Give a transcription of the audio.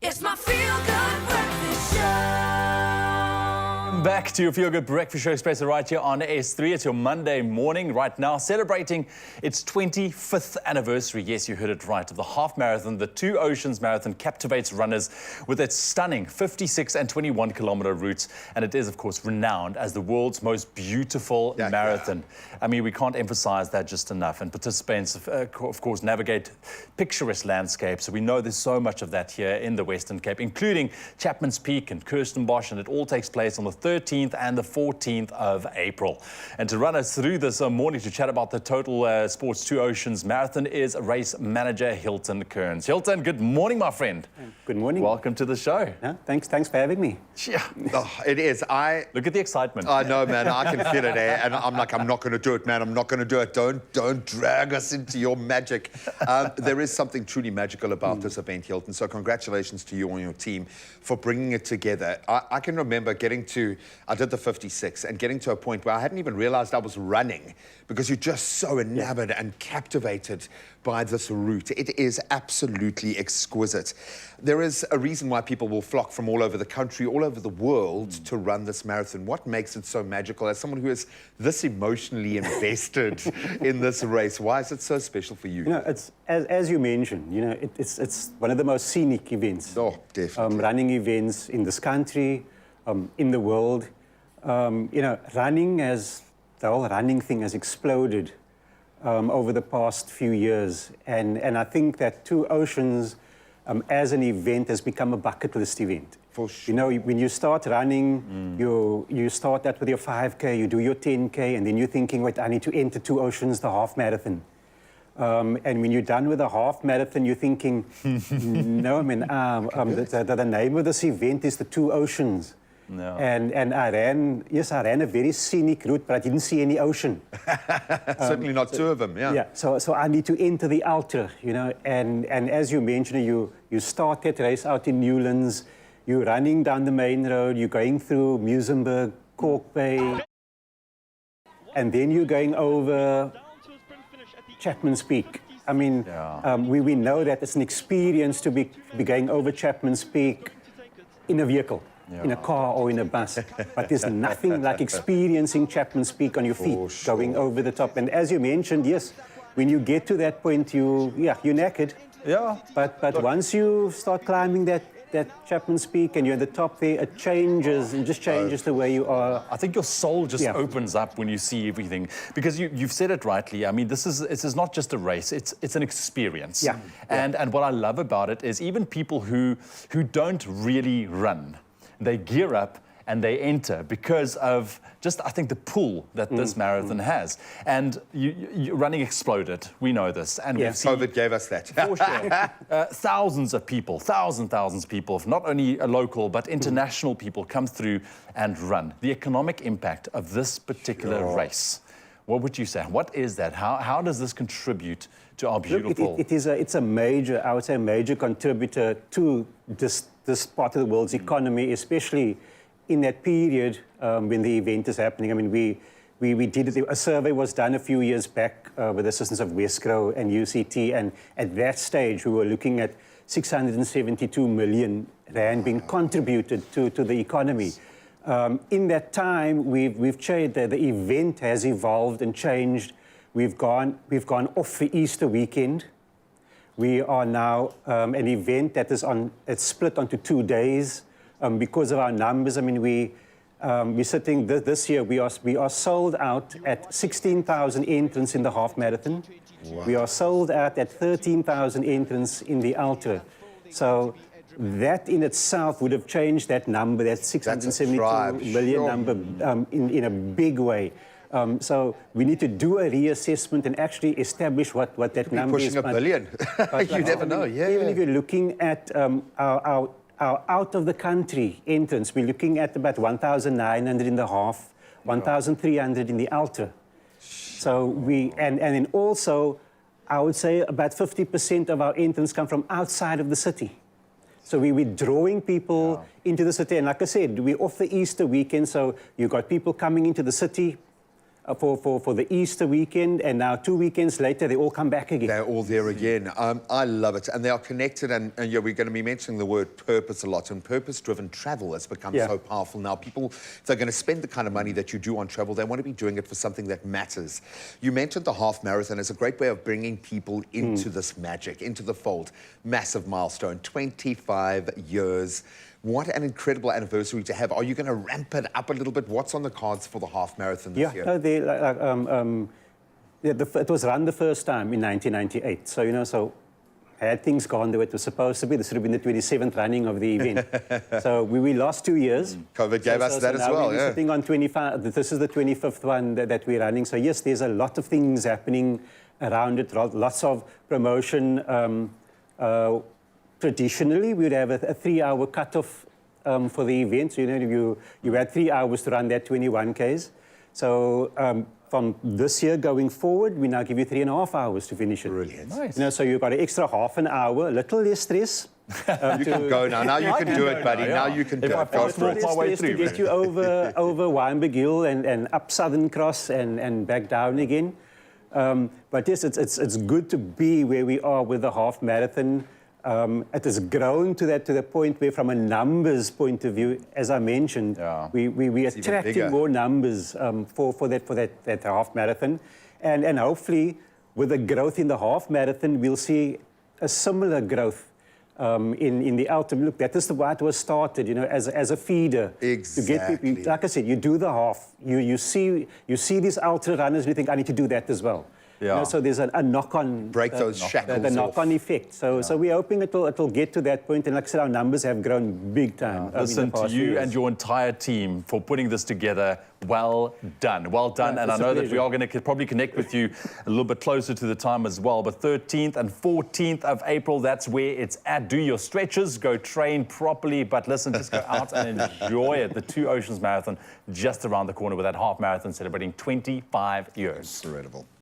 It's my feel-good breakfast show. Back to your Feel Good Breakfast Show Espresso right here on S3. It's your Monday morning right now, celebrating its 25th anniversary. Yes, you heard it right. Of the half marathon, the Two Oceans Marathon captivates runners with its stunning 56 and 21 kilometer routes. And it is, of course, renowned as the world's most beautiful marathon. I mean, we can't emphasize that just enough. And participants, of course, navigate picturesque landscapes. So we know there's so much of that here in the Western Cape, including Chapman's Peak and Kirstenbosch. And it all takes place on the 13th and the 14th of April. And to run us through this morning to chat about the Total Sports Two Oceans Marathon is race manager Hilton Kearns. Hilton, good morning, my friend. Good morning. Welcome to the show. Thanks for having me. Yeah. Oh, it is. Look at the excitement. I know, man. I can feel it, eh? And I'm like, I'm not going to do it, man. I'm not going to do it. Don't drag us into your magic. There is something truly magical about this event, Hilton. So congratulations to you and your team for bringing it together. I can remember I did the 56 and getting to a point where I hadn't even realized I was running because you're just so enamored and captivated by this route. It is absolutely exquisite. There is a reason why people will flock from all over the country, all over the world to run this marathon. What makes it so magical? As someone who is this emotionally invested in this race, why is it so special for you? You know, it's as you mentioned. You know, it's one of the most scenic events. Oh, definitely. Running events in this country, in the world. You know, the whole running thing has exploded over the past few years, and I think that Two Oceans as an event has become a bucket list event. For sure. You know, when you start running, you start that with your 5K, you do your 10K, and then you're thinking, wait, I need to enter Two Oceans, the half marathon. And when you're done with the half marathon, you're thinking, no, I mean, the name of this event is the Two Oceans. No. And I ran a very scenic route, but I didn't see any ocean. Certainly not two of them, yeah. Yeah, so I need to enter the ultra, you know, and as you mentioned, you start that race out in Newlands, you're running down the main road, you're going through Muizenberg, Cork Bay, and then you're going over Chapman's Peak. I mean, we know that it's an experience to be going over Chapman's Peak in a vehicle. In a car or in a bus, but there's nothing like experiencing Chapman's Peak on your feet, going over the top. And as you mentioned, yes, when you get to that point, you're knackered. Yeah. But once you start climbing that Chapman's Peak and you're at the top there, it just changes the way you are. I think your soul just opens up when you see everything, because you've said it rightly. I mean, this is not just a race; it's an experience. Yeah. And what I love about it is even people who don't really run, they gear up and they enter because of just, I think, the pull that this marathon has. And running exploded. We know this. And we've seen COVID gave us that. for sure. Thousands of people, thousands of people, not only local, but international people come through and run. The economic impact of this particular race, what would you say? What is that? How does this contribute to our beautiful... Look, it's a major, I would say, a major contributor to this part of the world's economy, especially in that period when the event is happening. I mean, we did a survey was done a few years back with the assistance of Wesgro and UCT, and at that stage we were looking at 672 million rand being contributed to the economy. In that time, we've changed. The event has evolved and changed. We've gone off the Easter weekend. We are now an event that it's split onto 2 days because of our numbers. I mean, we're sitting this year. We are sold out at 16,000 entrants in the half marathon. Wow. We are sold out at 13,000 entrants in the ultra. So that in itself would have changed that number, that 672 million number, in a big way. So we need to do a reassessment and actually establish what that number is. Pushing $1 billion. You never know, yeah. Even if you're looking at our out-of-the-country entrants, we're looking at about 1,900 in the half, 1,300 in the ultra. So and then also, I would say about 50% of our entrants come from outside of the city. So we're drawing people into the city. And like I said, we're off the Easter weekend, so you've got people coming into the city, for the Easter weekend, and now 2 weekends later, they all come back again. They're all there again. I love it. And they are connected, and yeah, we're going to be mentioning the word purpose a lot, and purpose-driven travel has become so powerful now. People, if they're going to spend the kind of money that you do on travel, they want to be doing it for something that matters. You mentioned the half marathon as a great way of bringing people into this magic, into the fold. Massive milestone, 25 years. What an incredible anniversary to have. Are you going to ramp it up a little bit? What's on the cards for the half marathon this year? It was run the first time in 1998. So, you know, so had things gone the way it was supposed to be, this would have been the 27th running of the event. So we lost 2 years. COVID gave us that as well, we're sitting on 25. This is the 25th one that we're running. So yes, there's a lot of things happening around it, lots of promotion. Traditionally, we would have a 3-hour cutoff for the event. So, you know, you had 3 hours to run that 21 Ks. So from this year going forward, we now give you 3.5 hours to finish it. Brilliant. Nice. You know, so you've got an extra half an hour, a little less stress. You can go now. Now you can do it, buddy. Now you can do it. Go for it. my way To through. get you over Wynberg Hill and up Southern Cross and back down again. But yes, it's good to be where we are with the half marathon. It has grown to the point where, from a numbers point of view, as I mentioned, we're attracting more numbers for that half marathon, and hopefully, with the growth in the half marathon, we'll see a similar growth in the ultimate. Look, that is why it was started, you know, as a feeder. Exactly. To get people, like I said, you do the half, you see these ultra runners, and you think, I need to do that as well. Yeah. You know, so there's a knock-on... Break those shackles The knock-on effect. So we're hoping it'll get to that point. And like I said, our numbers have grown big time. Listen, to you and your entire team for putting this together. Well done. Well done. Yeah, and I it's a know that we pleasure. are going to probably connect with you a little bit closer to the time as well. But 13th and 14th of April, that's where it's at. Do your stretches, go train properly. But listen, just go out and enjoy it. The Two Oceans Marathon just around the corner with that half marathon celebrating 25 years. Incredible.